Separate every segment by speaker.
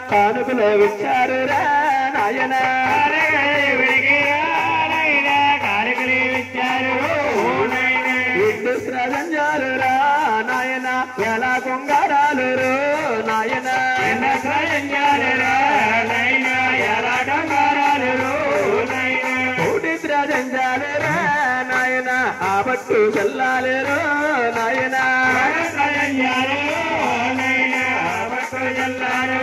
Speaker 1: కానుకలో విచ్చారు రా నాయన కానుకలు విచ్చారు ఇడ్డు శ్రదంజాలు రా నాయన ఎలా కొంగారాలు రో నాయన శ్రదంజాలు రా నాయన ఎలా కొంగారాలు రో కోటి శ్రదంజాలు రా నాయన ఆ పట్టు చల్లాలి రో నాయన శ్రదంజాలు నాయన ఆ పట్టు చల్లాలి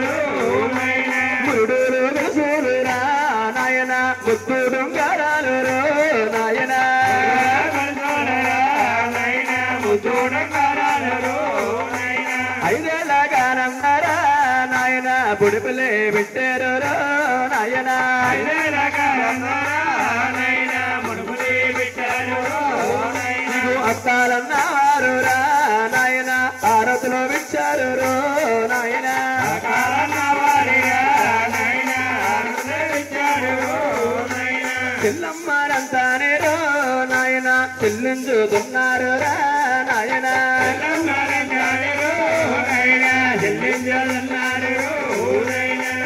Speaker 1: ముద్దుడుంగారాలు రో నాయన ఐదేళ్ళ గానన్నారా నాయన బుడిపిలే పెట్టారు రో నాయన ఐదేళ్ళ గానన్నారా నాయన బుడిపిలే పెట్టారు నీకు అత్తాలన్నారు రా నాయన ఆరతులో విచ్చారు రో నాయన చెల్లమ్మారంతానే రో నాయన చెల్లించుతున్నారు రా నాయన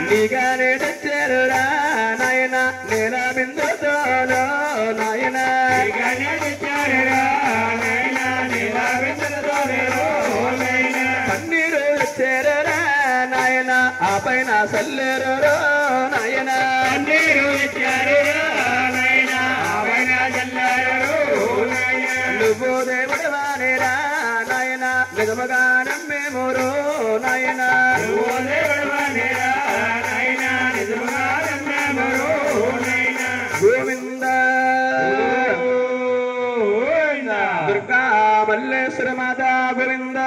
Speaker 1: నీగానే తెచ్చారు రా నాయన నేల బిందుతోనో నాయన పన్నీరు తెచ్చారు రా నాయన ఆ పైన సల్లేరు రో నాయన నువ్వు దేవుడవానేరా నాయన నిజముగా నమ్మేమో రో నాయన గోవింద దుర్గా మల్లేశ్వర మాత గోవింద